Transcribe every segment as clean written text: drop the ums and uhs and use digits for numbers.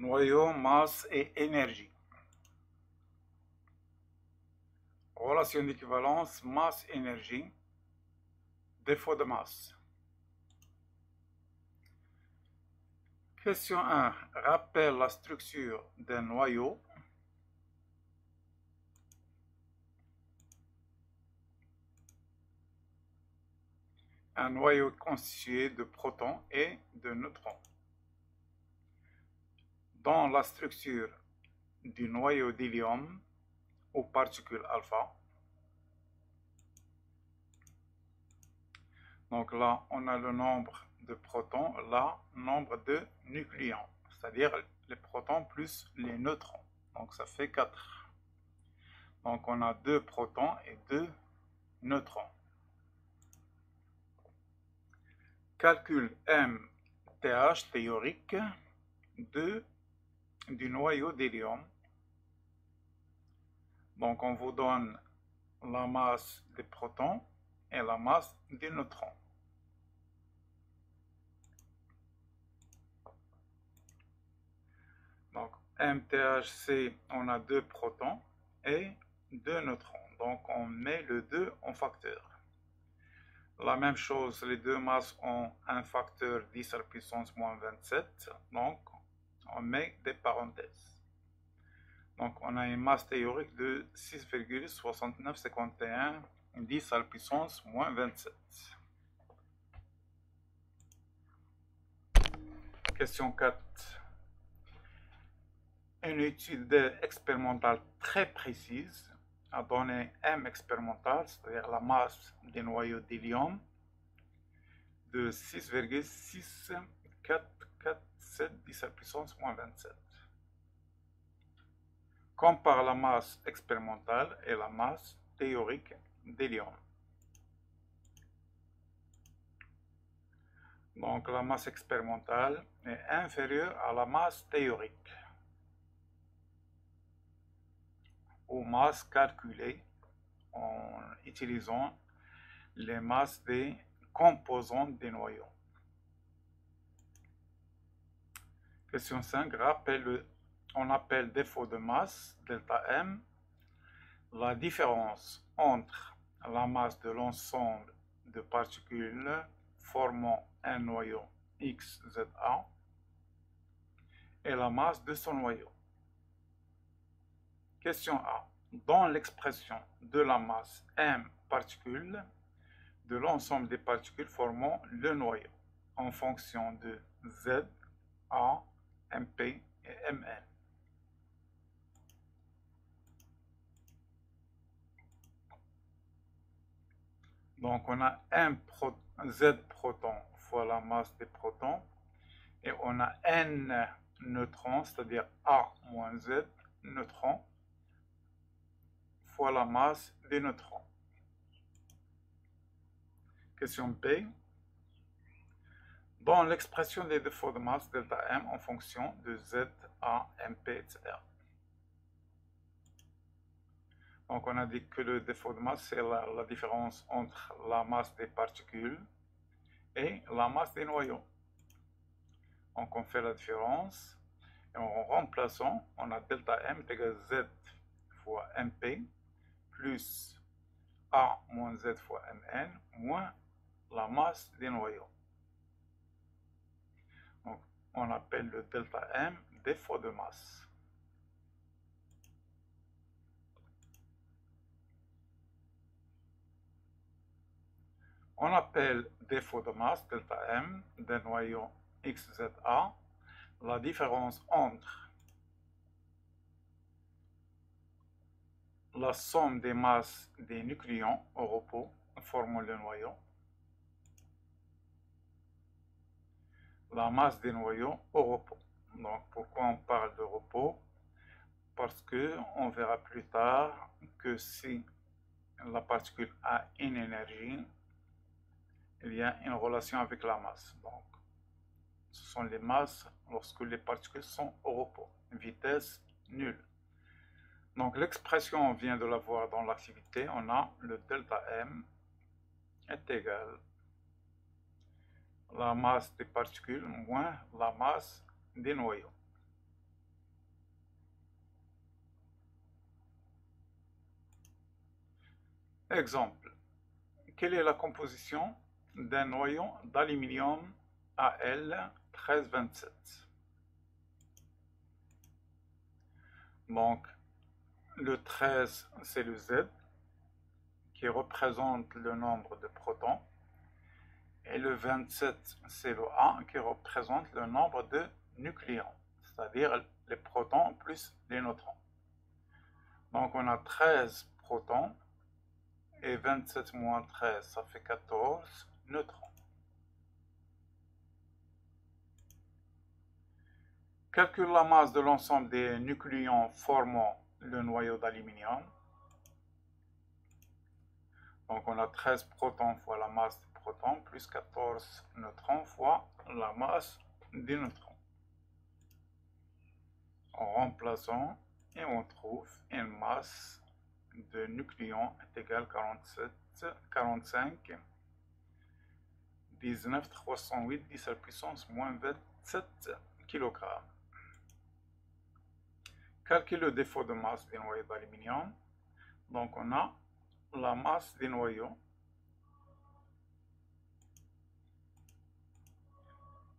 Noyau, masse et énergie. Relation d'équivalence, masse-énergie. Défaut de masse. Question 1. Rappelle la structure d'un noyau. Un noyau constitué de protons et de neutrons. Dans la structure du noyau d'hélium aux particules alpha, donc là on a le nombre de protons, là nombre de nucléons, c'est-à-dire les protons plus les neutrons, donc ça fait 4. Donc on a 2 protons et 2 neutrons. Calcul MTH théorique du noyau d'hélium. Donc on vous donne la masse des protons et la masse des neutrons. Donc MTHC, on a 2 protons et 2 neutrons. Donc on met le 2 en facteur. La même chose, les deux masses ont un facteur 10 à la puissance moins 27. Donc on met des parenthèses. Donc on a une masse théorique de 6,6951 10 à la puissance moins 27. Question 4. Une étude expérimentale très précise a donné M expérimental, c'est-à-dire la masse des noyaux d'hélium, de 6,6447 10 à la puissance moins 27. Compare la masse expérimentale et la masse théorique d'hélium. Donc la masse expérimentale est inférieure à la masse théorique aux masses calculées en utilisant les masses des composants des noyaux. Question 5. On appelle défaut de masse, delta M, la différence entre la masse de l'ensemble de particules formant un noyau XZA et la masse de son noyau. Question A. Dans l'expression de la masse M particules de l'ensemble des particules formant le noyau en fonction de Z, A, MP et Mn. Donc on a Z protons fois la masse des protons et on a N neutrons, c'est-à-dire A moins Z neutrons fois la masse des neutrons. Question B. Dans l'expression des défauts de masse delta M en fonction de Z, A, MP, etc. Donc on a dit que le défaut de masse, c'est la différence entre la masse des particules et la masse des noyaux. Donc on fait la différence et en remplaçant, on a delta M est égal à Z fois MP plus A moins Z fois Mn moins la masse des noyaux. Donc on appelle le delta M défaut de masse. On appelle défaut de masse, delta M, d'un noyau XZA, la différence entre la somme des masses des nucléons au repos formant le noyau, la masse des noyaux au repos. Donc pourquoi on parle de repos? Parce que on verra plus tard que si la particule a une énergie, il y a une relation avec la masse. Donc ce sont les masses lorsque les particules sont au repos. Vitesse nulle. Donc l'expression, on vient de la voir dans l'activité, on a le delta M est égal à la masse des particules moins la masse des noyaux. Exemple, quelle est la composition d'un noyau d'aluminium Al1327? Donc, le 13, c'est le Z, qui représente le nombre de protons, et le 27, c'est le A, qui représente le nombre de nucléons, c'est-à-dire les protons plus les neutrons. Donc, on a 13 protons, et 27 moins 13, ça fait 14 neutrons. Calcule la masse de l'ensemble des nucléons formant le noyau d'aluminium. Donc on a 13 protons fois la masse des protons plus 14 neutrons fois la masse des neutrons. En remplaçant, et on trouve une masse de nucléons est égale 45 19 308 10 à la puissance moins 27 kg. Calcule le défaut de masse des noyaux d'aluminium. Donc on a la masse des noyaux.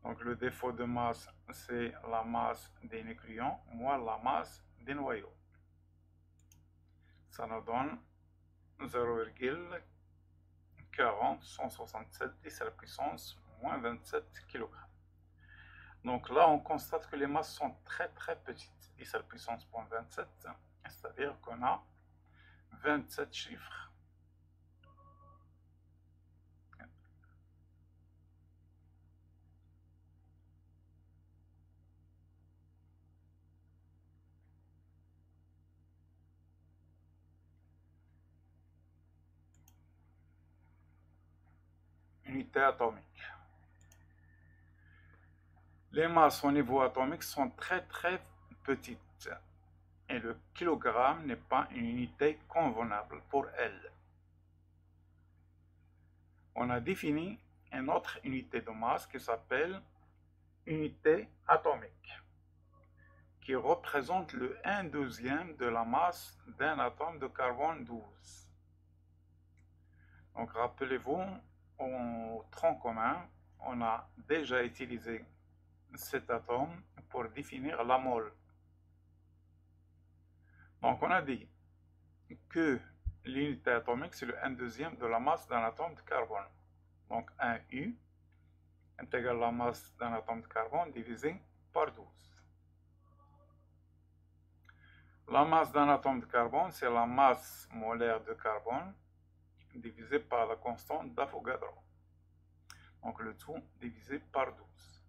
Donc le défaut de masse, c'est la masse des nucléons moins la masse des noyaux. Ça nous donne 0,40 167 10 à la puissance moins 27 kg. Donc là, on constate que les masses sont très petites. 10 à la puissance moins 27, c'est-à-dire qu'on a 27 chiffres. Unité atomique. Les masses au niveau atomique sont très petites et le kilogramme n'est pas une unité convenable pour elles. On a défini une autre unité de masse qui s'appelle unité atomique, qui représente le 1/12 de la masse d'un atome de carbone 12. Donc rappelez-vous, au tronc commun, on a déjà utilisé cet atome pour définir la mole. Donc on a dit que l'unité atomique c'est le 1/12 de la masse d'un atome de carbone. Donc 1U est égal à la masse d'un atome de carbone divisé par 12. La masse d'un atome de carbone c'est la masse molaire de carbone divisé par la constante d'Avogadro. Donc le tout divisé par 12.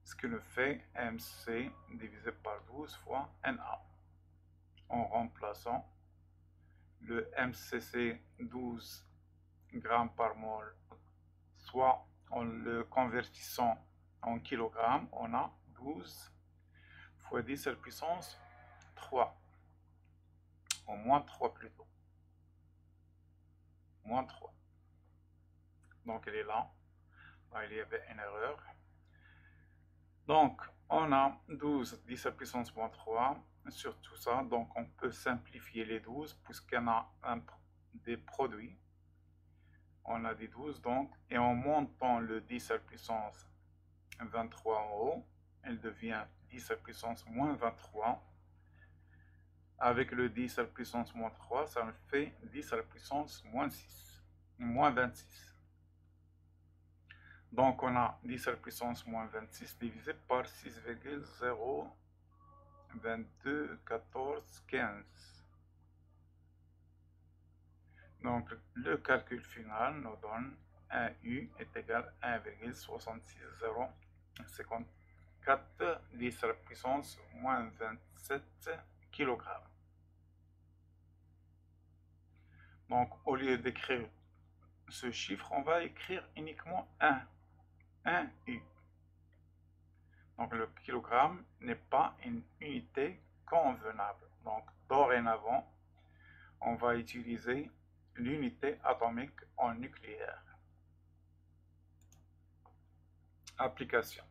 Ce qui nous fait MC divisé par 12 fois Na. En remplaçant le MCC 12 grammes par mol, soit en le convertissant en kilogrammes, on a 12 fois 10 à la puissance 3. Au moins 3 plutôt. Moins 3. Donc elle est là. Là, il y avait une erreur. Donc, on a 12 10 à la puissance moins 3 sur tout ça. Donc, on peut simplifier les 12 puisqu'on a des produits. On a des 12 donc. Et en montant le 10 à la puissance 23 en haut, elle devient 10 à la puissance moins 23. Avec le 10 à la puissance moins 3, ça me fait 10 à la puissance moins 6. Moins 26. Donc on a 10 à la puissance moins 26 divisé par 6,0221415. Donc le calcul final nous donne 1U est égal à 1,66054 10 à la puissance moins 27 kg. Donc au lieu d'écrire ce chiffre, on va écrire uniquement 1U. Donc le kilogramme n'est pas une unité convenable. Donc dorénavant, on va utiliser l'unité atomique en nucléaire. Application.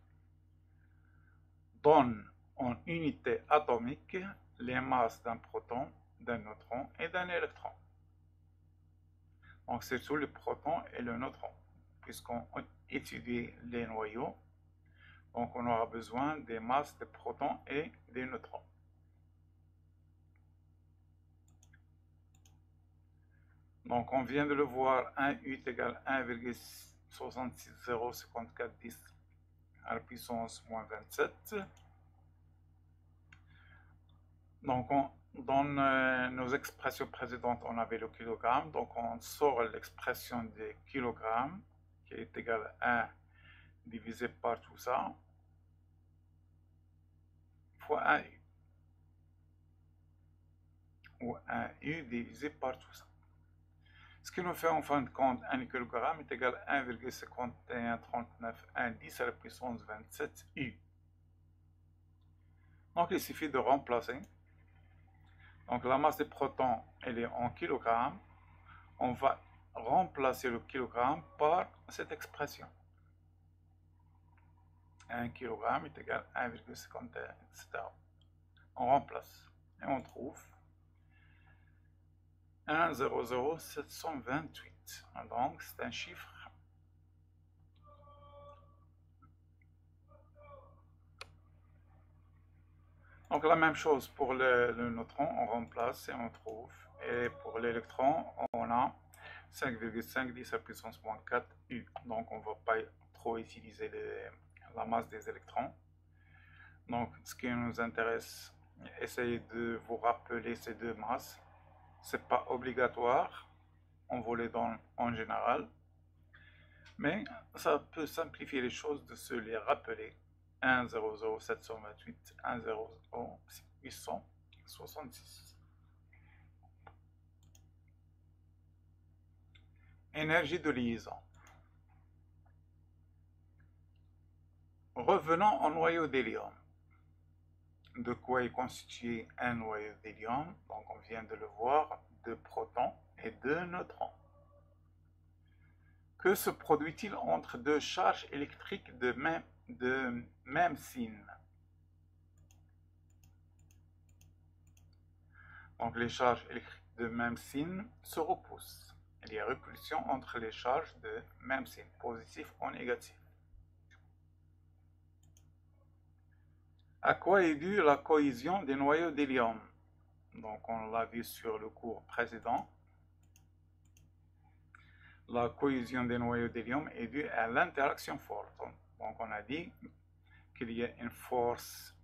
Donne en unité atomique les masses d'un proton, d'un neutron et d'un électron. Donc c'est surtout le proton et le neutron. Puisqu'on étudie les noyaux, donc on aura besoin des masses de protons et des neutrons. Donc on vient de le voir, 1U est égal à 1,6605410 à la puissance moins 27. Donc dans nos expressions précédentes, on avait le kilogramme, donc on sort l'expression des kilogrammes qui est égale à 1 divisé par tout ça fois 1U, ou 1U divisé par tout ça. Ce qui nous fait en fin de compte 1 kg est égal à 1,513910 à la puissance 27 U. Donc il suffit de remplacer. Donc la masse des protons, elle est en kilogrammes. On va remplacer le kilogramme par cette expression. 1 kg est égal à 1,51, etc. On remplace et on trouve 1,00728. Donc c'est un chiffre. Donc la même chose pour le neutron, on remplace et on trouve. Et pour l'électron, on a 5,510 à puissance moins 4 U. Donc on ne va pas trop utiliser la masse des électrons. Donc ce qui nous intéresse, essayez de vous rappeler ces deux masses. C'est pas obligatoire, on vous les donne en général. Mais ça peut simplifier les choses de se les rappeler. 1,00728, 1,00866. Énergie de liaison. Revenons au noyau d'hélium. De quoi est constitué un noyau d'hélium? Donc on vient de le voir, de protons et de neutrons. Que se produit-il entre deux charges électriques de même signe? Donc les charges électriques de même signe se repoussent. Il y a répulsion entre les charges de même signe, positif ou négatif. À quoi est due la cohésion des noyaux d'hélium? Donc on l'a vu sur le cours précédent. La cohésion des noyaux d'hélium est due à l'interaction forte. Donc on a dit qu'il y a une force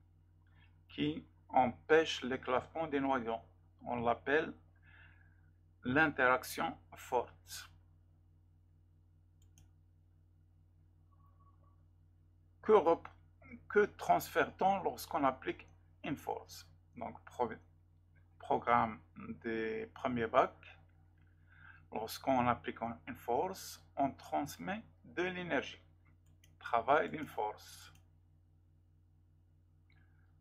qui empêche l'éclatement des noyaux. On l'appelle l'interaction forte. Que transfère-t-on lorsqu'on applique une force? Donc programme des premiers bacs. Lorsqu'on applique une force, on transmet de l'énergie. Travail d'une force.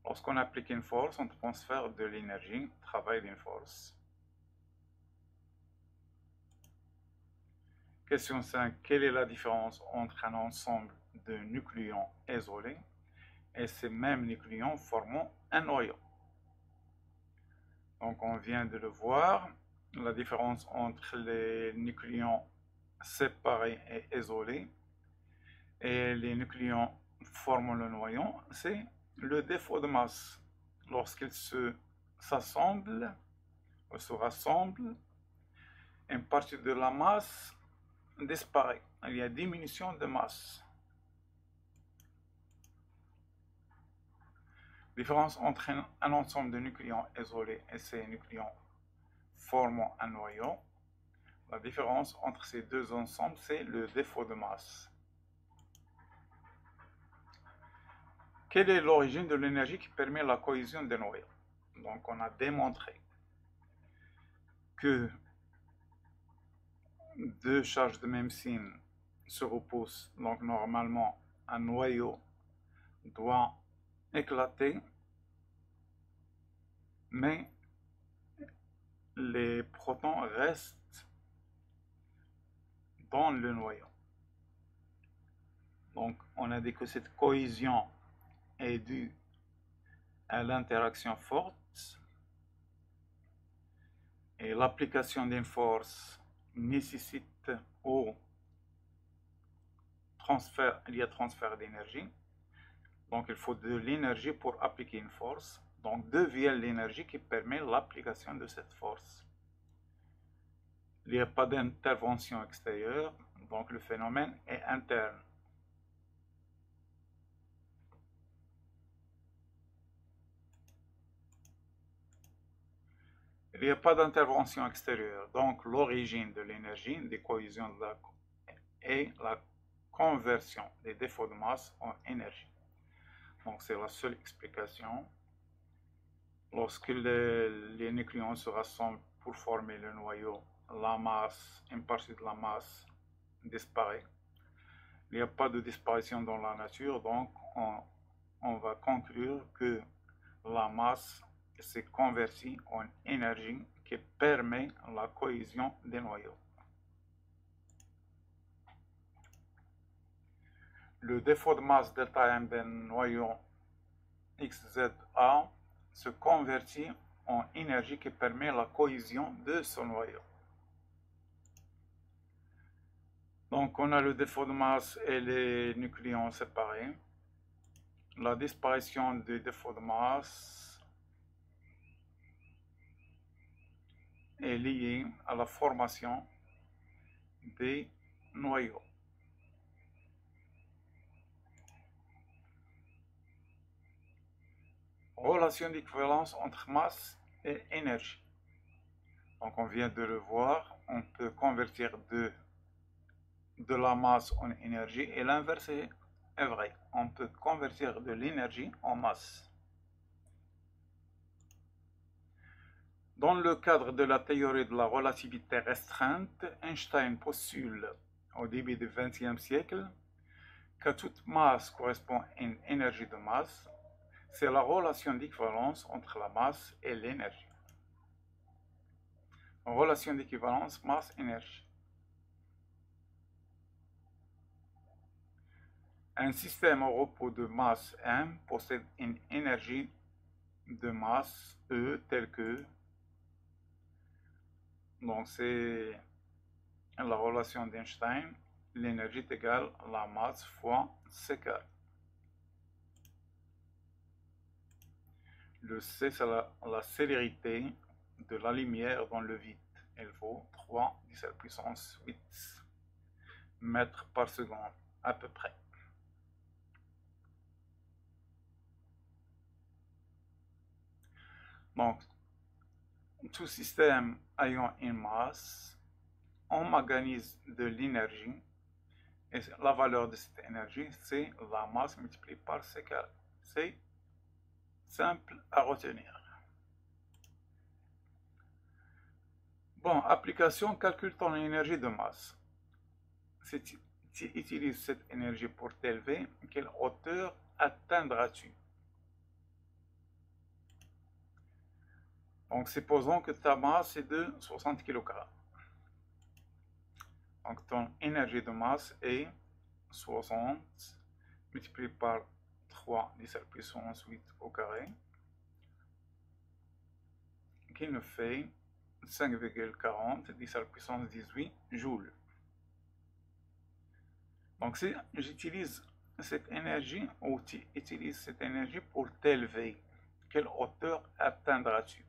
Lorsqu'on applique une force, on transfère de l'énergie. Travail d'une force. Question 5. Quelle est la différence entre un ensemble de nucléons isolés et ces mêmes nucléons formant un noyau? Donc on vient de le voir. La différence entre les nucléons séparés et isolés et les nucléons formant le noyau, c'est le défaut de masse. Lorsqu'ils s'assemblent ou se rassemblent, une partie de la masse disparaît. Il y a diminution de masse. Différence entre un ensemble de nucléons isolés et ces nucléons formant un noyau. La différence entre ces deux ensembles, c'est le défaut de masse. Quelle est l'origine de l'énergie qui permet la cohésion des noyaux? Donc on a démontré que deux charges de même signe se repoussent. Donc normalement, un noyau doit éclater, mais les protons restent dans le noyau. Donc on a dit que cette cohésion est due à l'interaction forte et l'application d'une force nécessite ou il y a transfert d'énergie. Donc il faut de l'énergie pour appliquer une force. Donc devient l'énergie qui permet l'application de cette force. Il n'y a pas d'intervention extérieure, donc le phénomène est interne. Il n'y a pas d'intervention extérieure, donc l'origine de l'énergie, des cohésions est la conversion des défauts de masse en énergie. Donc c'est la seule explication. Lorsque les nucléons se rassemblent pour former le noyau, la masse, une partie de la masse disparaît. Il n'y a pas de disparition dans la nature, donc on va conclure que la masse s'est convertie en énergie qui permet la cohésion des noyaux. Le défaut de masse ΔM d'un noyau XZA se convertit en énergie qui permet la cohésion de ce noyau. Donc on a le défaut de masse et les nucléons séparés. La disparition du défaut de masse est liée à la formation des noyaux. Relation d'équivalence entre masse et énergie. Donc on vient de le voir, on peut convertir de la masse en énergie et l'inverse est vrai. On peut convertir de l'énergie en masse. Dans le cadre de la théorie de la relativité restreinte, Einstein postule au début du XXe siècle que toute masse correspond à une énergie de masse. C'est la relation d'équivalence entre la masse et l'énergie. Relation d'équivalence masse-énergie. Un système au repos de masse M possède une énergie de masse E telle que, donc c'est la relation d'Einstein, l'énergie est égale à la masse fois C carré. Le C, c'est la célérité de la lumière dans le vide. Elle vaut 3 × 10⁻8 mètres par seconde, à peu près. Donc, tout système ayant une masse emmaganise de l'énergie, et la valeur de cette énergie, c'est la masse multipliée par C carré. C'est simple à retenir. Bon, application, calcule ton énergie de masse. Si tu utilises cette énergie pour t'élever, quelle hauteur atteindras-tu? Donc, supposons que ta masse est de 60 kg. Donc, ton énergie de masse est 60 multiplié par 3 × 10⁻8 au carré, qui nous fait 5,40 × 10⁻18 joules. Donc, si j'utilise cette énergie, ou tu utilises cette énergie pour t'élever, quelle hauteur atteindras-tu?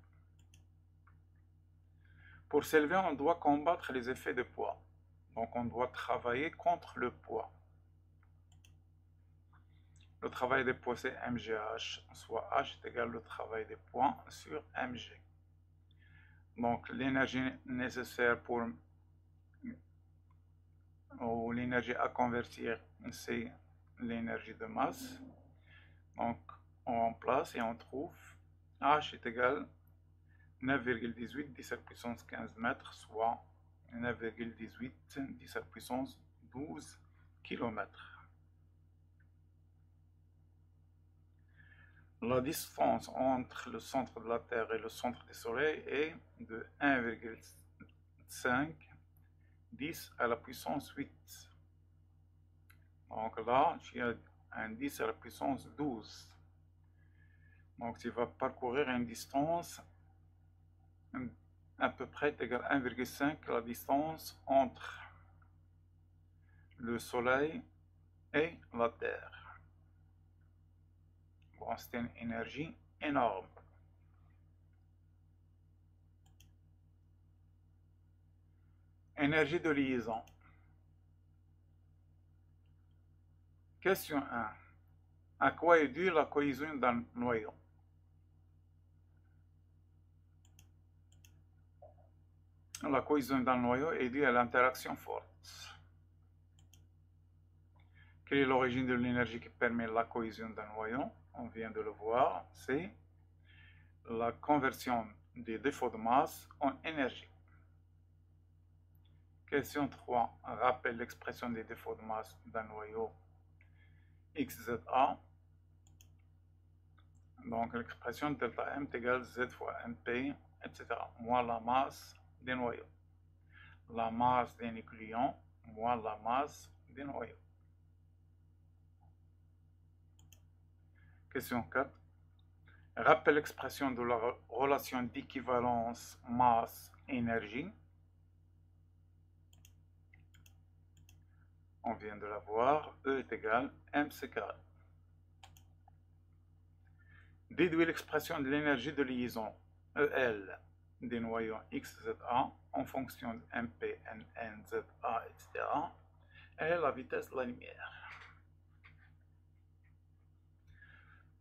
Pour s'élever, on doit combattre les effets de poids. Donc, on doit travailler contre le poids. Le travail des poids, c'est mgh, soit h est égal au travail des poids sur mg. Donc, l'énergie nécessaire ou l'énergie à convertir, c'est l'énergie de masse. Donc, on remplace et on trouve h est égal à 9,18 × 10⁻15 mètres, soit 9,18 × 10⁻12 km. La distance entre le centre de la Terre et le centre du Soleil est de 1,5 × 10⁻8. Donc là, tu as un 10⁻12. Donc tu vas parcourir une distance à peu près est égal à 1,5 la distance entre le Soleil et la Terre. Bon, c'est une énergie énorme. Énergie de liaison. Question 1. À quoi est due la cohésion d'un noyau? La cohésion d'un noyau est due à l'interaction forte. Quelle est l'origine de l'énergie qui permet la cohésion d'un noyau? On vient de le voir, c'est la conversion des défauts de masse en énergie. Question 3. Rappelle l'expression des défauts de masse d'un noyau XZA. Donc l'expression delta M est égale Z fois MP, etc. Moins la masse des noyaux. La masse des nucléons moins la masse des noyaux. Question 4. Rappelle l'expression de la relation d'équivalence masse-énergie. On vient de la voir. E est égal à mc carré. Déduis l'expression de l'énergie de liaison EL des noyaux XZA en fonction de MP, NN, ZA, etc. et la vitesse de la lumière.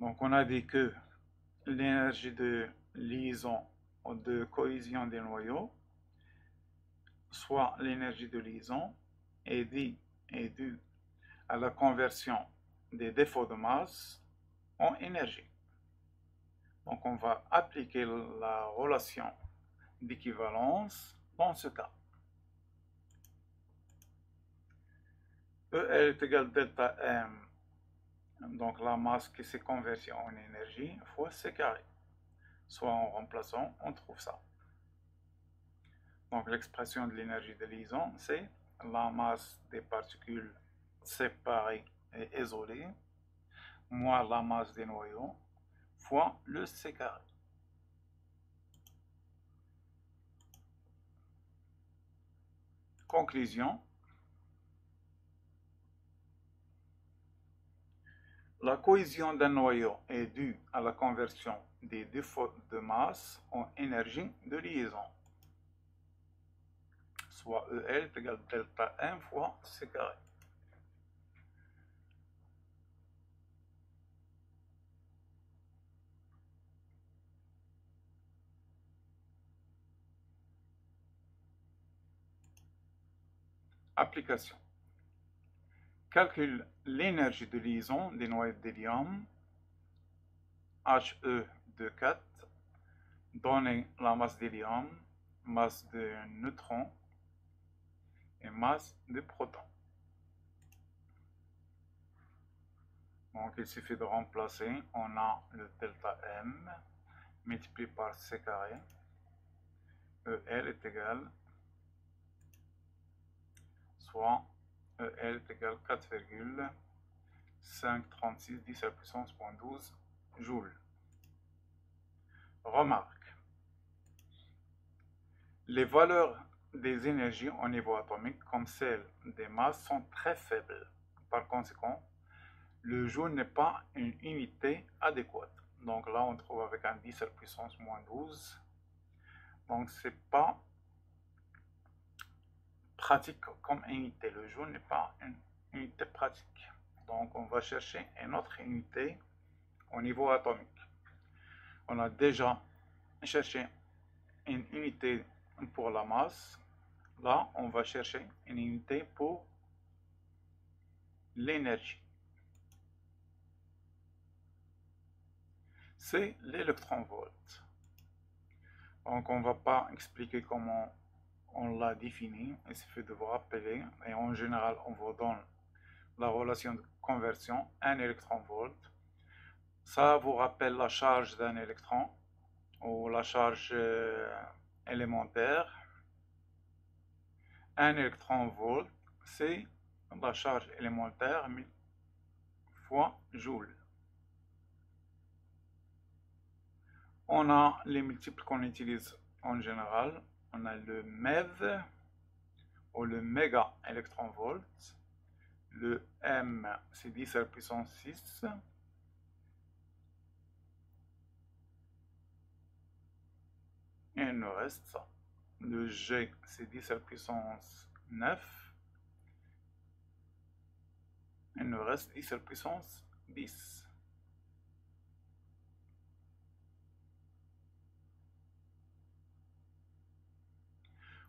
Donc on a dit que l'énergie de liaison ou de cohésion des noyaux, soit l'énergie de liaison, est due à la conversion des défauts de masse en énergie. Donc on va appliquer la relation d'équivalence dans ce cas. EL est égal à delta M, donc la masse qui s'est convertie en énergie, fois C carré. Soit en remplaçant, on trouve ça. Donc l'expression de l'énergie de liaison, c'est la masse des particules séparées et isolées, moins la masse des noyaux, fois le C carré. Conclusion. La cohésion d'un noyau est due à la conversion des défauts de masse en énergie de liaison, soit EL est égal à delta M fois C carré. Application. Calcule l'énergie de liaison des noyaux d'hélium He de 4, donner la masse d'hélium, masse de neutrons et masse de protons. Donc il suffit de remplacer, on a le delta M multiplié par C carré, EL est égal, soit EL est égal à 4,536 10 à la puissance 12 joules. Remarque, les valeurs des énergies au niveau atomique comme celles des masses sont très faibles. Par conséquent, le joule n'est pas une unité adéquate. Donc là, on trouve avec un 10 à la puissance moins 12. Donc c'est pas pratique comme unité. Le joule n'est pas une unité pratique. Donc on va chercher une autre unité au niveau atomique. On a déjà cherché une unité pour la masse. Là, on va chercher une unité pour l'énergie. C'est l'électron-volt. Donc on ne va pas expliquer comment on l'a défini, il suffit de vous rappeler, et en général on vous donne la relation de conversion 1 électron-volt. Ça vous rappelle la charge d'un électron ou la charge élémentaire. 1 électron-volt, c'est la charge élémentaire fois joule. On a les multiples qu'on utilise en général, on a le MeV ou le méga électronvolt. Le M, c'est 10 à la puissance 6. Et il nous reste ça. Le G, c'est 10 à la puissance 9. Il nous reste 10 à la puissance 10.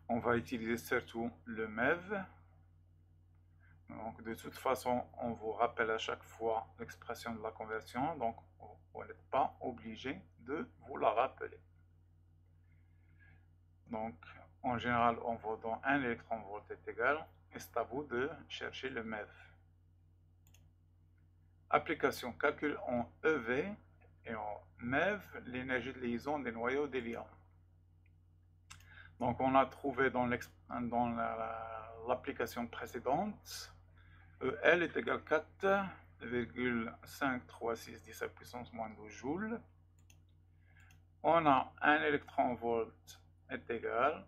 On va utiliser surtout le MEV. Donc de toute façon, on vous rappelle à chaque fois l'expression de la conversion. Donc vous n'êtes pas obligé de vous la rappeler. Donc en général, on voit dans 1 électronvolt est égal, et c'est à vous de chercher le MEV. Application calcul en EV et en MEV l'énergie de liaison des noyaux d'hélium. Donc on a trouvé dans l'application précédente, EL est égal à 4,536 10 à la puissance moins 12 joules. On a 1 électronvolt est égal,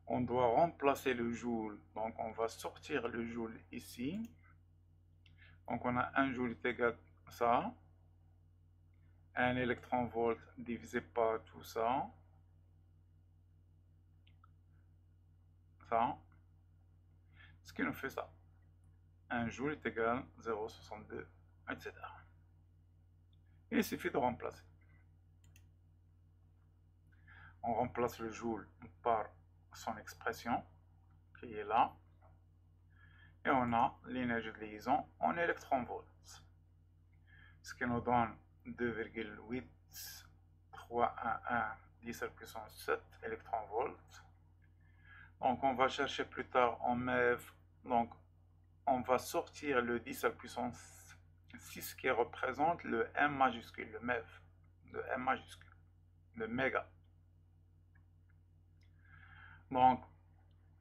on doit remplacer le joule, donc on va sortir le joule ici. Donc on a 1 joule est égal à ça, 1 électronvolt divisé par tout ça, ce qui nous fait ça. 1 joule est égal à 0,62, etc. Il suffit de remplacer. On remplace le joule par son expression, qui est là, et on a l'énergie de liaison en électronvolts, ce qui nous donne 2,8311 10 à la puissance 7 électronvolts. Donc on va chercher plus tard en MEV, donc on va sortir le 10 à la puissance 6 qui représente le M majuscule, le MEV, le M majuscule, le méga. Donc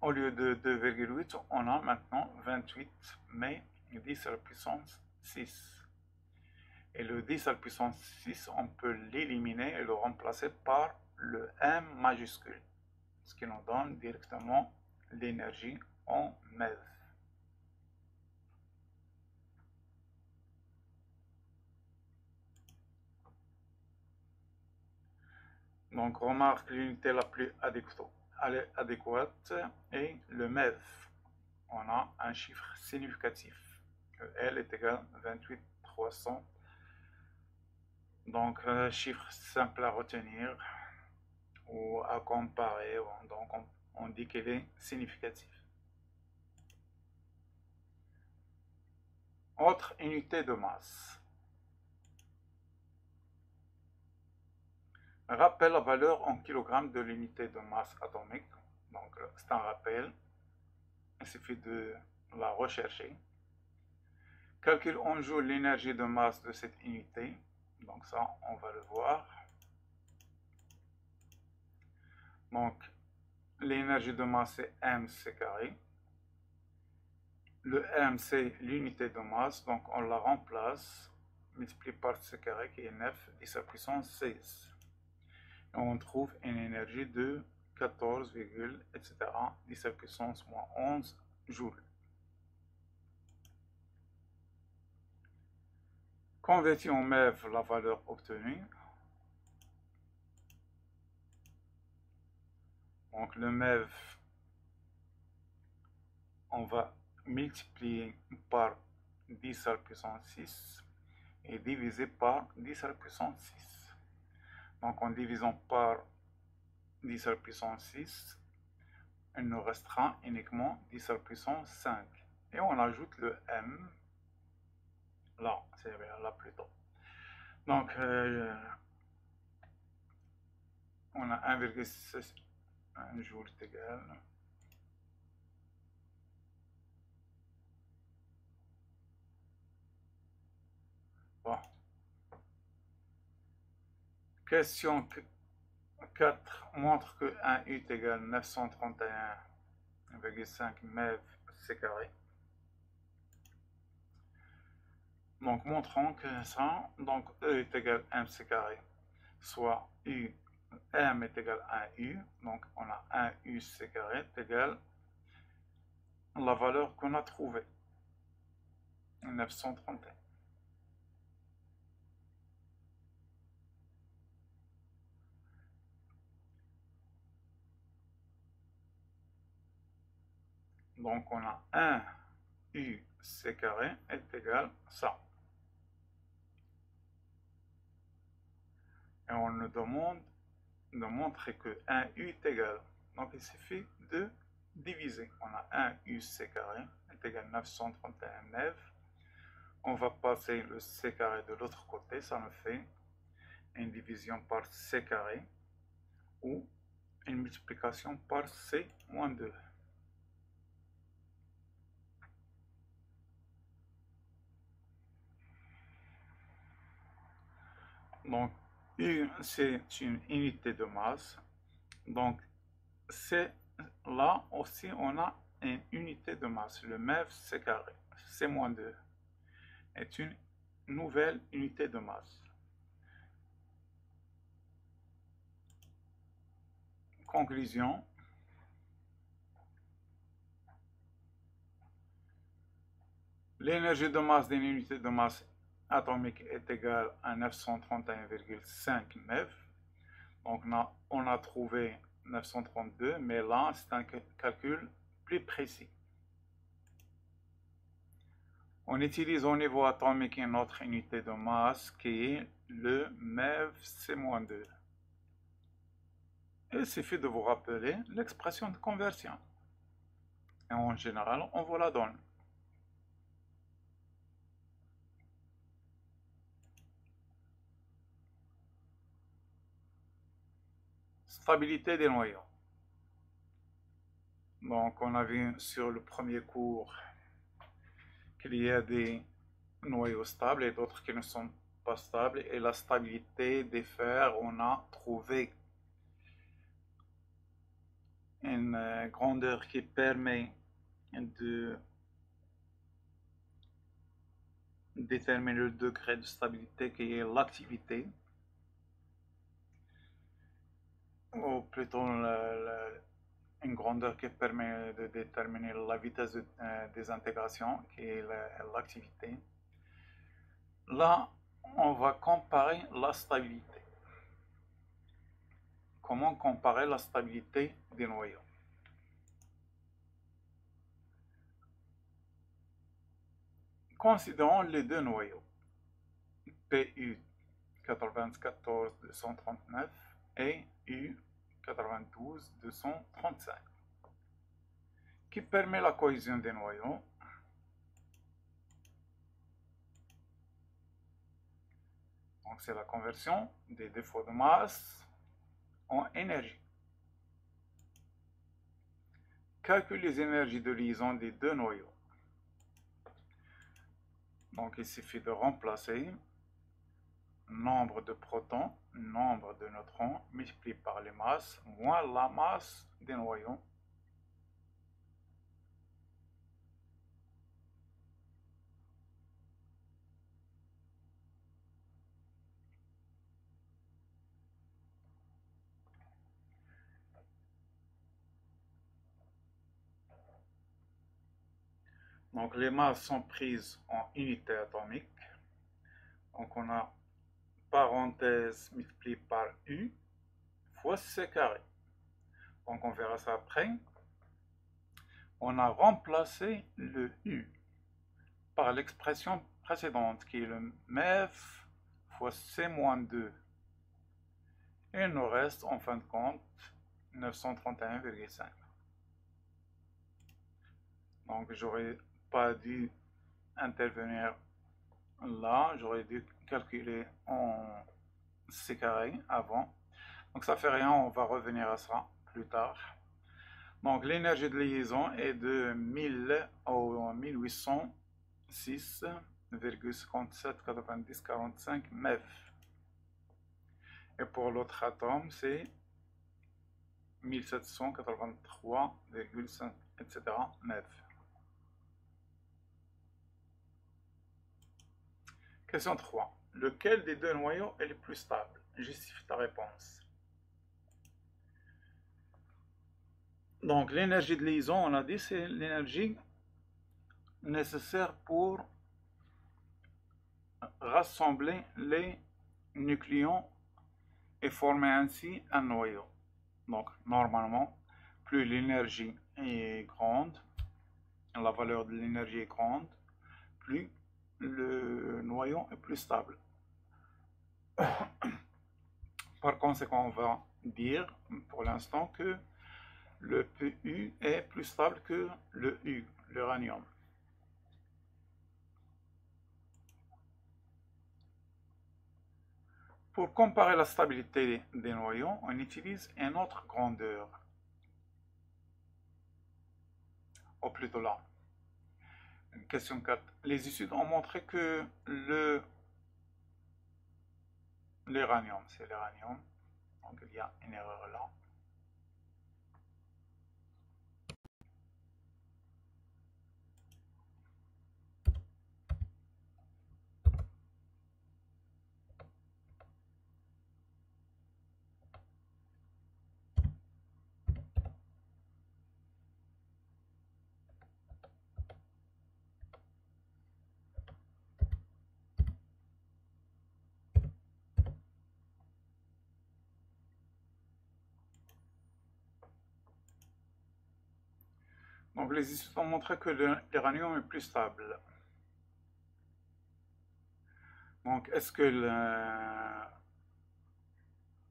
au lieu de 2,8, on a maintenant 28, mais 10 à la puissance 6. Et le 10 à la puissance 6, on peut l'éliminer et le remplacer par le M majuscule, ce qui nous donne directement l'énergie en MeV. Donc remarque l'unité la plus adéquate est le MeV. On a un chiffre significatif. L est égal à 28,300. Donc chiffre simple à retenir ou à comparer. Donc on dit qu'il est significatif. Autre unité de masse. Rappelle la valeur en kilogrammes de l'unité de masse atomique. Donc c'est un rappel. Il suffit de la rechercher. Calcule en joule l'énergie de masse de cette unité. Donc ça, on va le voir. Donc l'énergie de masse c'est mc carré. Le m c'est l'unité de masse, donc on la remplace, multiplié par c carré qui est 9 10 à la puissance 16. Et on trouve une énergie de 14, etc. 10 à la puissance moins 11 joules. Convertis en MeV la valeur obtenue. Donc le MeV, on va multiplier par 10 à la puissance 6 et diviser par 10 à la puissance 6. Donc en divisant par 10 à la puissance 6, il nous restera uniquement 10 à la puissance 5. Et on ajoute le M, là, c'est là plutôt. Donc on a 1,6 joule égal. Bon. Question 4 montre que 1 U est égal à 931,5 MeV c carré. Donc montrons que ça, donc E est égal à mc carré, soit U M est égal à 1U, donc on a 1UC carré est égal à la valeur qu'on a trouvée, 931. Donc on a 1UC carré est égal à ça. Et on nous demande de montrer que 1U est égal. Donc il suffit de diviser. On a 1UC carré est égal à 931 MeV. On va passer le C carré de l'autre côté, ça nous fait une division par C carré ou une multiplication par C moins 2. Donc U c'est une unité de masse. Donc C, là aussi on a une unité de masse. Le MeV C carré, C moins 2 est une nouvelle unité de masse. Conclusion. L'énergie de masse d'une unité de masse atomique est égale à 931,5 MeV. Donc on a trouvé 932, mais là c'est un calcul plus précis. On utilise au niveau atomique une autre unité de masse qui est le MeV C-2. Il suffit de vous rappeler l'expression de conversion. Et en général, on vous la donne. Stabilité des noyaux. Donc on a vu sur le premier cours qu'il y a des noyaux stables et d'autres qui ne sont pas stables. Et la stabilité des fers, on a trouvé une grandeur qui permet de déterminer le degré de stabilité qui est l'activité, ou plutôt une grandeur qui permet de déterminer la vitesse de désintégration qui est l'activité. Là, on va comparer la stabilité. Comment comparer la stabilité des noyaux? Considérons les deux noyaux, PU 94-239 et U 92-235, qui permet la cohésion des noyaux. Donc c'est la conversion des défauts de masse en énergie. Calcule les énergies de liaison des deux noyaux. Donc il suffit de remplacer nombre de protons, nombre de neutrons multiplié par les masses moins la masse des noyaux. Donc les masses sont prises en unités atomiques. Donc on a parenthèse multipliée par U fois C carré. Donc on verra ça après. On a remplacé le U par l'expression précédente qui est le MeV fois C-2. Et il nous reste en fin de compte 931,5. Donc j'aurais pas dû intervenir là, j'aurais dû calculer en C carré avant. Donc ça fait rien, on va revenir à ça plus tard. Donc l'énergie de liaison est de 1000 au 1806,579045 MeV. Et pour l'autre atome, c'est 1783,5, etc. MeV. Question 3. Lequel des deux noyaux est le plus stable? Justifie ta réponse. Donc l'énergie de liaison, on a dit, c'est l'énergie nécessaire pour rassembler les nucléons et former ainsi un noyau. Donc normalement, plus l'énergie est grande, la valeur de l'énergie est grande, plus le noyau est plus stable. Par conséquent, on va dire pour l'instant que le Pu est plus stable que le U, l'uranium. Pour comparer la stabilité des noyaux, on utilise une autre grandeur, ou plutôt là. Question 4. Les études ont montré que l'uranium, c'est l'uranium, donc il y a une erreur là. Donc les études ont montré que l'uranium est plus stable. Donc est-ce que la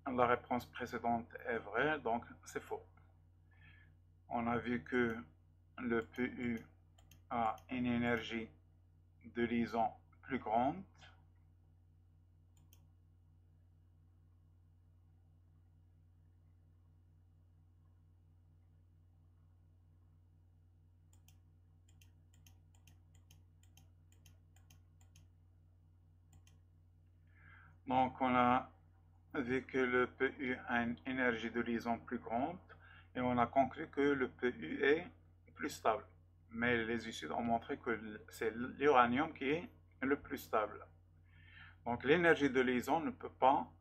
réponse précédente est vraie? Donc c'est faux. On a vu que le Pu a une énergie de liaison plus grande. Donc on a vu que le Pu a une énergie de liaison plus grande et on a conclu que le Pu est plus stable. Mais les études ont montré que c'est l'uranium qui est le plus stable. Donc l'énergie de liaison ne peut pas,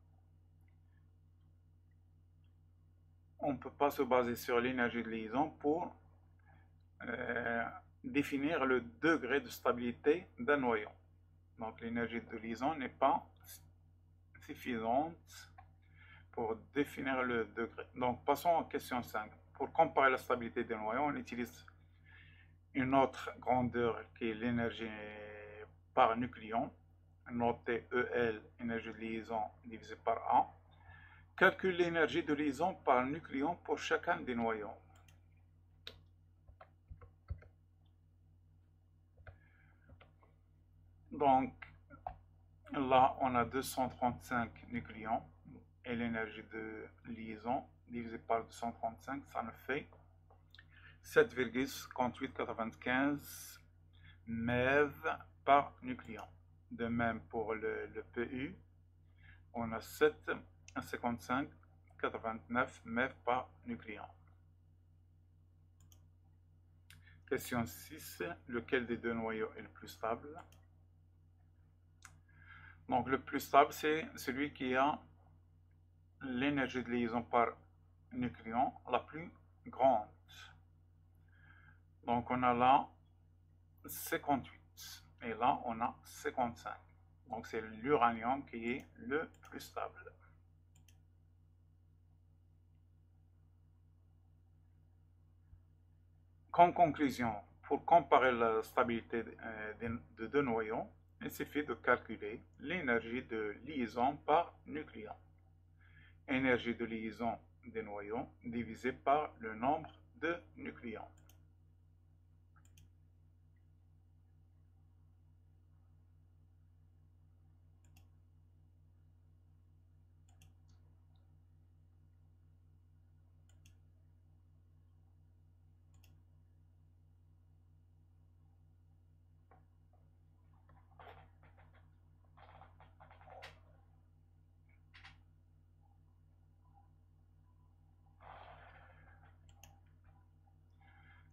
on ne peut pas se baser sur l'énergie de liaison pour définir le degré de stabilité d'un noyau. Donc l'énergie de liaison n'est pas suffisante pour définir le degré. Donc passons à question 5. Pour comparer la stabilité des noyaux, on utilise une autre grandeur qui est l'énergie par nucléon, notée EL, énergie de liaison divisée par A. Calcule l'énergie de liaison par nucléon pour chacun des noyaux. Donc là, on a 235 nucléons et l'énergie de liaison divisée par 235, ça nous fait 7,5895 MeV par nucléon. De même pour le Pu, on a 7,5589 MeV par nucléon. Question 6. Lequel des deux noyaux est le plus stable? Donc le plus stable, c'est celui qui a l'énergie de liaison par nucléon la plus grande. Donc on a là 58 et là on a 55. Donc c'est l'uranium qui est le plus stable. Comme conclusion, pour comparer la stabilité de deux noyaux, il suffit de calculer l'énergie de liaison par nucléon. Énergie de liaison des noyaux divisée par le nombre de nucléons.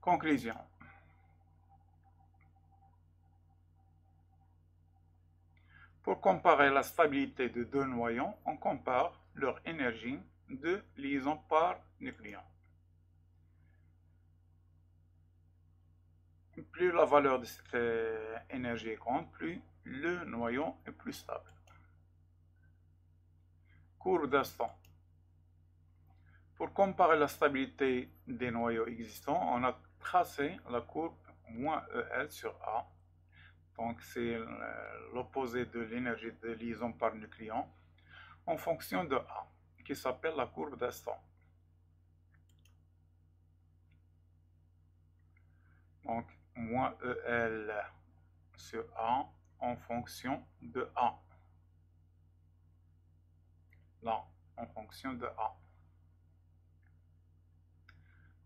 Conclusion. Pour comparer la stabilité de deux noyaux, on compare leur énergie de liaison par nucléon. plus la valeur de cette énergie est grande, plus le noyau est plus stable. Courbe d'instant. Pour comparer la stabilité des noyaux existants, on a tracé la courbe moins EL sur A. Donc c'est l'opposé de l'énergie de liaison par nucléon en fonction de A, qui s'appelle la courbe d'instant. Donc moins EL sur A en fonction de A. Là, en fonction de A.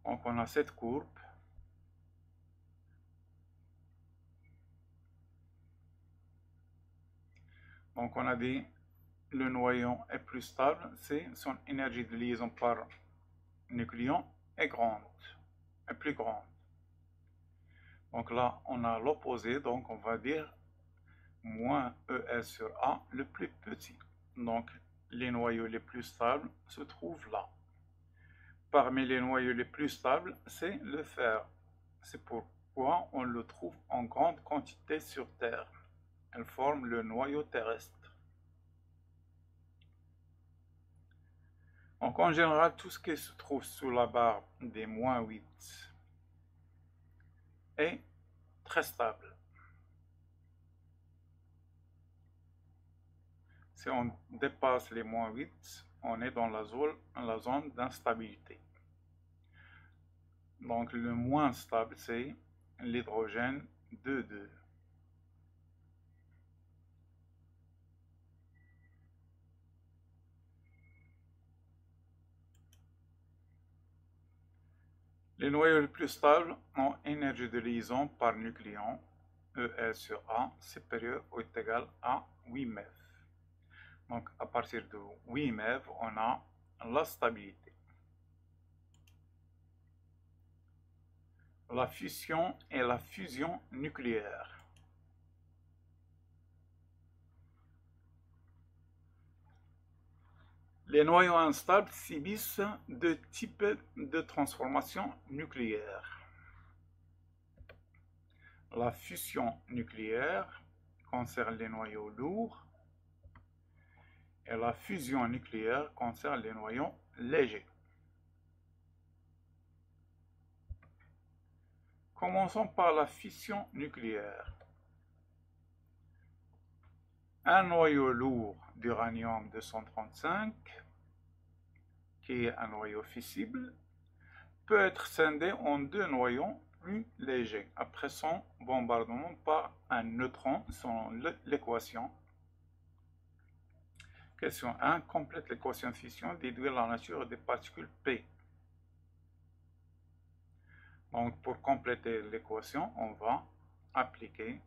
Donc on a cette courbe. Donc on a dit le noyau est plus stable, c'est son énergie de liaison par nucléon est grande, est plus grande. Donc là on a l'opposé, donc on va dire moins EL sur A le plus petit. Donc les noyaux les plus stables se trouvent là. Parmi les noyaux les plus stables, c'est le fer. C'est pourquoi on le trouve en grande quantité sur Terre. Elle forme le noyau terrestre. Donc en général, tout ce qui se trouve sous la barre des moins 8 est très stable. Si on dépasse les moins 8, on est dans la zone d'instabilité. Donc le moins stable, c'est l'hydrogène 2,2. Les noyaux les plus stables ont énergie de liaison par nucléon, EL sur A, supérieur ou est égal à 8 MeV. Donc à partir de 8 MeV, on a la stabilité. La fission et la fusion nucléaire. Les noyaux instables subissent deux types de transformation nucléaire. La fusion nucléaire concerne les noyaux lourds et la fusion nucléaire concerne les noyaux légers. Commençons par la fission nucléaire. Un noyau lourd d'uranium-235, qui est un noyau fissible, peut être scindé en deux noyaux plus légers après son bombardement par un neutron selon l'équation. Question 1. Complète l'équation de fission, déduire la nature des particules P. Donc pour compléter l'équation, on va appliquer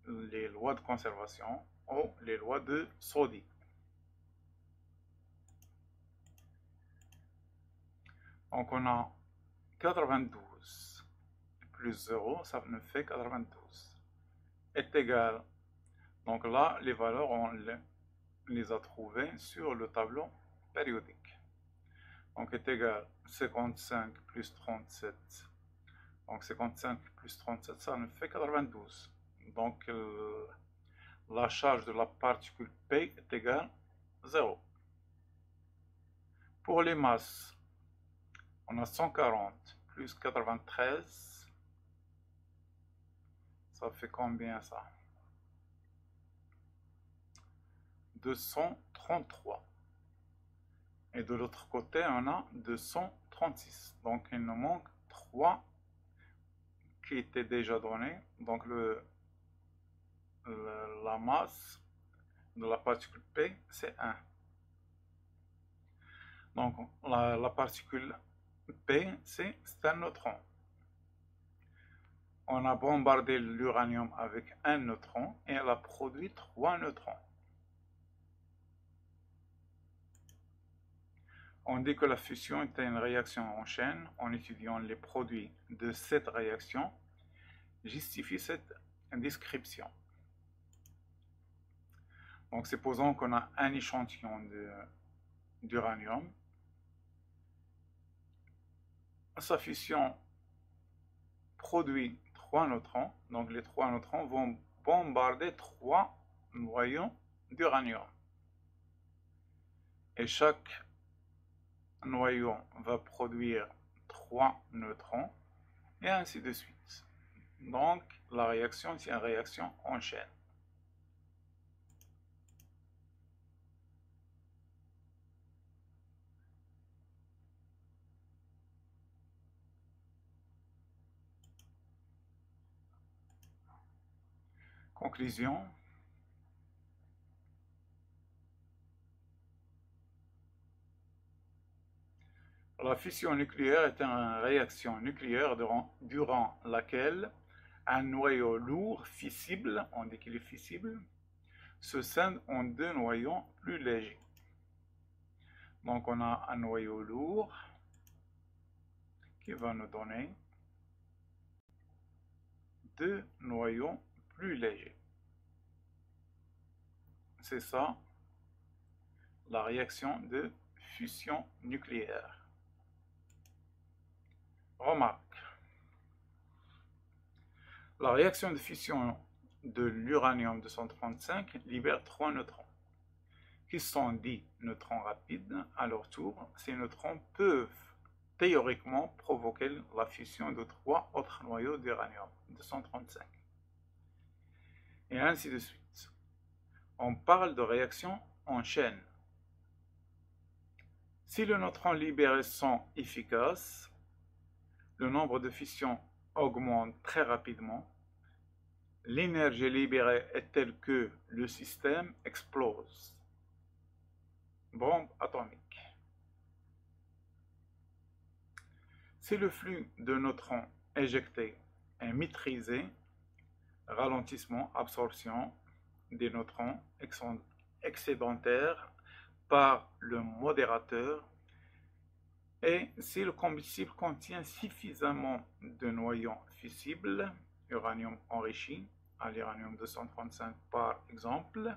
les lois de conservation ou les lois de Soddy. Donc on a 92 plus 0, ça nous fait 92, est égal. Donc là, les valeurs, on les a trouvées sur le tableau périodique. Donc est égal 55 plus 37. Donc 55 plus 37, ça nous fait 92. Donc la charge de la particule P est égale à 0. Pour les masses, on a 140 plus 93. Ça fait combien ça? 233. Et de l'autre côté, on a 236. Donc il nous manque 3 qui étaient déjà donnés. Donc la masse de la particule P, c'est 1. Donc la particule P, c'est un neutron. On a bombardé l'uranium avec un neutron et elle a produit 3 neutrons. On dit que la fusion est une réaction en chaîne. En étudiant les produits de cette réaction, justifie cette description. Donc supposons qu'on a un échantillon d'uranium. Sa fusion produit 3 neutrons. Donc les 3 neutrons vont bombarder 3 noyaux d'uranium. Et chaque noyau va produire 3 neutrons, et ainsi de suite. Donc la réaction, c'est une réaction en chaîne. Conclusion. La fission nucléaire est une réaction nucléaire durant laquelle un noyau lourd fissible, on dit qu'il est fissible, se scinde en deux noyaux plus légers. Donc on a un noyau lourd qui va nous donner deux noyaux plus légers. C'est ça la réaction de fusion nucléaire. Remarque. La réaction de fusion de l'uranium-235 libère 3 neutrons, qui sont dits neutrons rapides. À leur tour, ces neutrons peuvent théoriquement provoquer la fusion de 3 autres noyaux d'uranium-235. Et ainsi de suite. On parle de réaction en chaîne. Si les neutrons libérés sont efficaces, le nombre de fusions augmente très rapidement. L'énergie libérée est telle que le système explose. Bombe atomique. Si le flux de neutrons éjectés est maîtrisé, ralentissement, absorption des neutrons excédentaires par le modérateur, et si le combustible contient suffisamment de noyaux fissibles, uranium enrichi, à l'uranium-235 par exemple,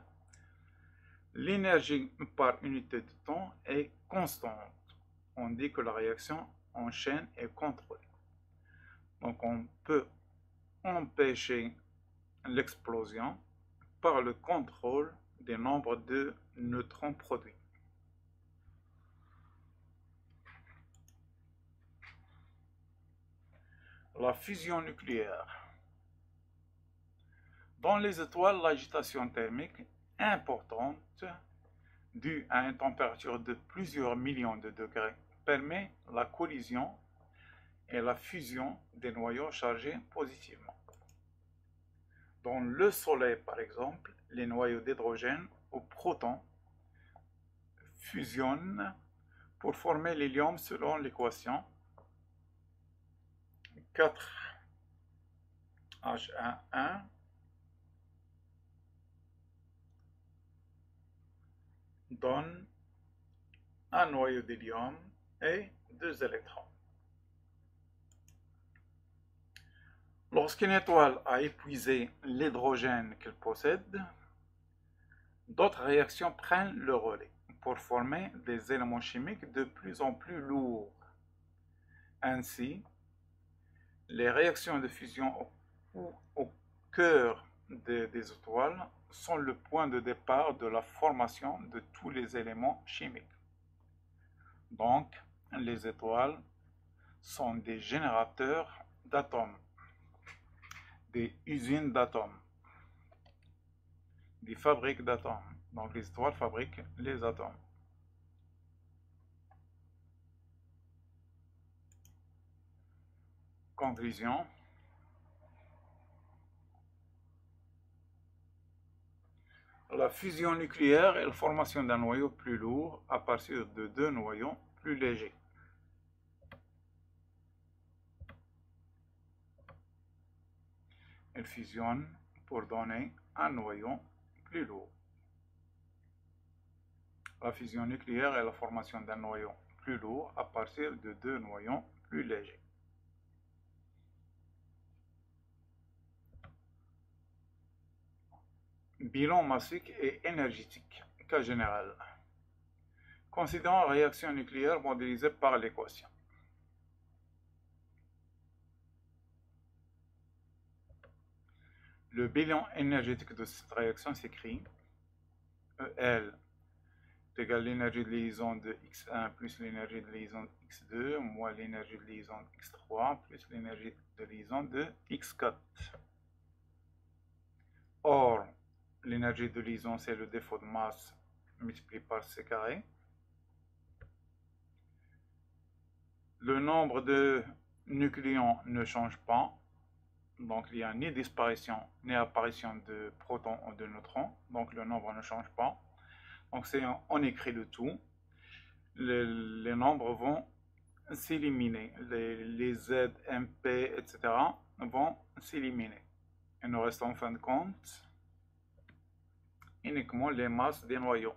l'énergie par unité de temps est constante. On dit que la réaction en chaîne est contrôlée. Donc on peut empêcher l'explosion par le contrôle des nombres de neutrons produits. La fusion nucléaire. Dans les étoiles, l'agitation thermique importante, due à une température de plusieurs millions de degrés, permet la collision et la fusion des noyaux chargés positivement. Dans le Soleil, par exemple, les noyaux d'hydrogène ou protons fusionnent pour former l'hélium selon l'équation 4H11 donne un noyau d'hélium et 2 électrons. Lorsqu'une étoile a épuisé l'hydrogène qu'elle possède, d'autres réactions prennent le relais pour former des éléments chimiques de plus en plus lourds. Ainsi, les réactions de fusion au cœur des étoiles sont le point de départ de la formation de tous les éléments chimiques. Donc, les étoiles sont des générateurs d'atomes, des usines d'atomes, des fabriques d'atomes. Donc, les étoiles fabriquent les atomes. Conclusion. La fusion nucléaire est la formation d'un noyau plus lourd à partir de deux noyaux plus légers. Elle fusionne pour donner un noyau plus lourd. La fusion nucléaire est la formation d'un noyau plus lourd à partir de deux noyaux plus légers. Bilan massique et énergétique, cas général. Considérons la réaction nucléaire modélisée par l'équation. Le bilan énergétique de cette réaction s'écrit EL est égal à l'énergie de liaison de X1 plus l'énergie de liaison de X2 moins l'énergie de liaison de X3 plus l'énergie de liaison de X4. Or, l'énergie de liaison, c'est le défaut de masse multiplié par C carré. Le nombre de nucléons ne change pas. Donc, il n'y a ni disparition ni apparition de protons ou de neutrons. Donc, le nombre ne change pas. Donc, on écrit le tout. Les nombres vont s'éliminer. Les Z, MP, etc. vont s'éliminer. Il nous reste en fin de compte uniquement les masses des noyaux.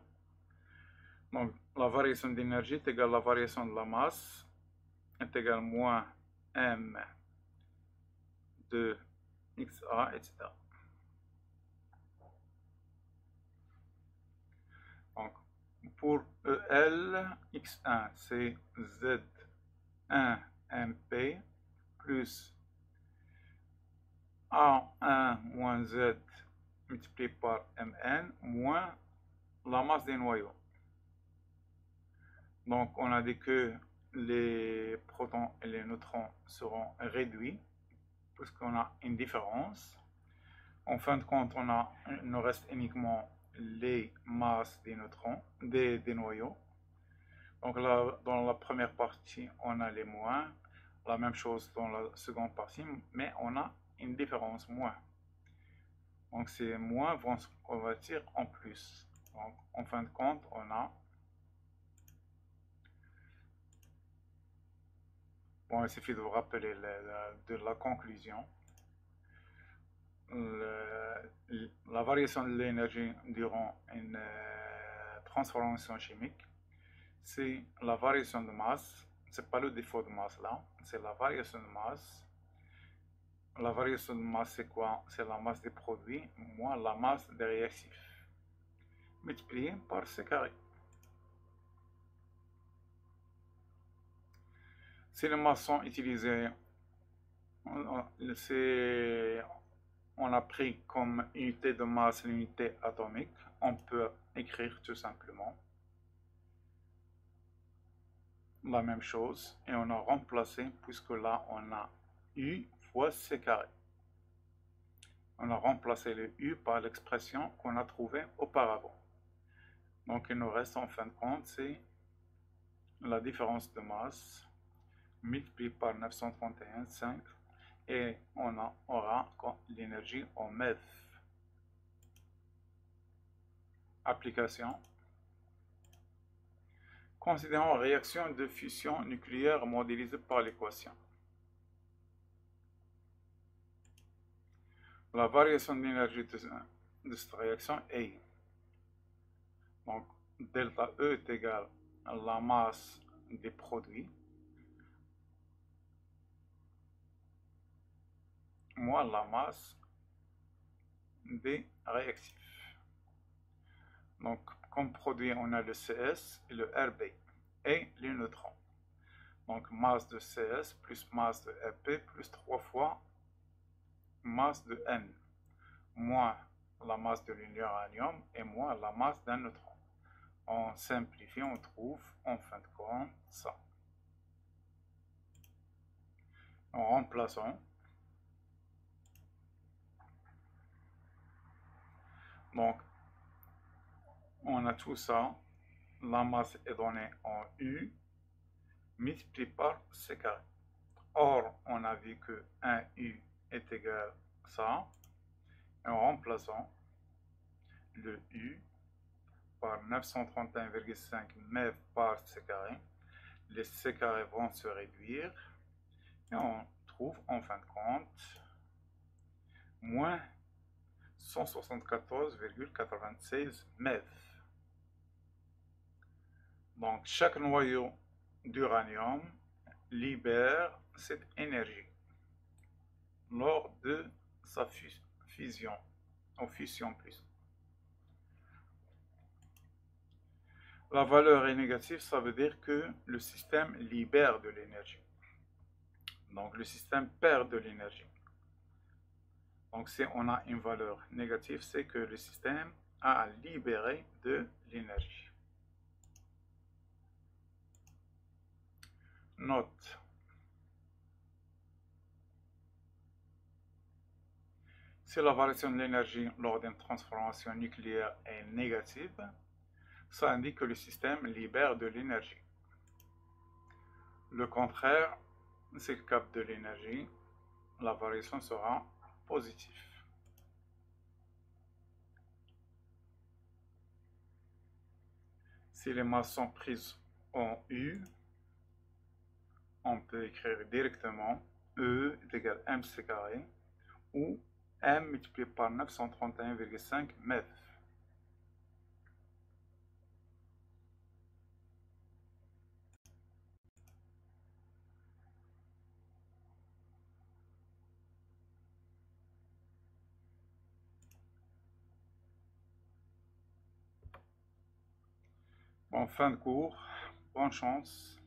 Donc, la variation d'énergie est égale à la variation de la masse est égale à moins M de XA, etc. Donc, pour EL, X1, c'est Z1MP plus A1 moins Z multiplié par Mn moins la masse des noyaux. Donc, on a dit que les protons et les neutrons seront réduits puisqu'on a une différence. En fin de compte, il nous reste uniquement les masses des neutrons, des noyaux. Donc là, dans la première partie, on a les moins. La même chose dans la seconde partie, mais on a une différence moins. Donc ces moins vont se convertir en plus. Donc en fin de compte, on a... Bon, il suffit de vous rappeler de la conclusion. La variation de l'énergie durant une transformation chimique, c'est la variation de masse, c'est pas le défaut de masse là, c'est la variation de masse. La variation de masse, c'est quoi? C'est la masse des produits moins la masse des réactifs, multiplié par C carré. Si les masses sont utilisées, on a pris comme unité de masse l'unité atomique, on peut écrire tout simplement la même chose et on a remplacé, puisque là on a U fois C carré. On a remplacé le U par l'expression qu'on a trouvée auparavant. Donc il nous reste en fin de compte, c'est la différence de masse multipliée par 931,5 et on aura l'énergie en MeV. Application. Considérons réaction de fusion nucléaire modélisée par l'équation. La variation d'énergie de cette réaction est, donc delta E est égal à la masse des produits moins la masse des réactifs. Donc comme produit on a le CS et le RB et les neutrons. Donc masse de CS plus masse de RB plus 3 fois masse de N moins la masse de l'uranium et moins la masse d'un neutron. En simplifiant, on trouve en fin de compte ça. En remplaçant, donc on a tout ça, la masse est donnée en U multiplié par C carré. Or, on a vu que 1U est égal à ça. Et en remplaçant le U par 931,5 MeV par C carré, les C carrés vont se réduire et on trouve en fin de compte moins 174,96 MeV. Donc chaque noyau d'uranium libère cette énergie lors de sa fusion, ou fusion plus. La valeur est négative, ça veut dire que le système libère de l'énergie. Donc le système perd de l'énergie. Donc si on a une valeur négative, c'est que le système a libéré de l'énergie. Note. Si la variation de l'énergie lors d'une transformation nucléaire est négative, ça indique que le système libère de l'énergie. Le contraire, s'il capte de l'énergie, la variation sera positive. Si les masses sont prises en U, on peut écrire directement E est égal à mc carré ou M multiplié par 931,5 mètres. En fin de cours, bonne chance.